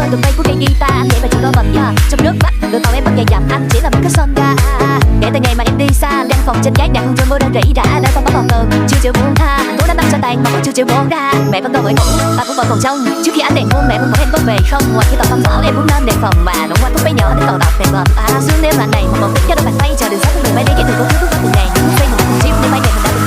qua tụi bay của cây guitar anh nhảy và chịu đôi bầm yeah. Trong nước mắt đôi tàu em bật nhảy dặm anh chỉ là một cái son ga. Kể từ ngày mà em đi xa căn phòng trên gác nặng rồi mưa đang rỉ rả đã không có còn tường chưa chịu buông tha anh cố đánh băng cho tàn mà vẫn chưa chịu buông ra. Mẹ vẫn còn ngồi ngủ ba cũng vẫn còn trong trước khi ánh đèn buông mẹ vẫn hỏi em có về không. Ngoài khi tàu tâm bảo em muốn lên đèn phòng mà nụ hoa thuốc bé nhỏ đến cầu đọc đèn bầm. Sương đêm lạnh này một màu tím cho đôi bàn tay chờ đường sắt của đường bay đi kể từ cố thứ bước qua từng ngày những phây một chim như bay về mình đã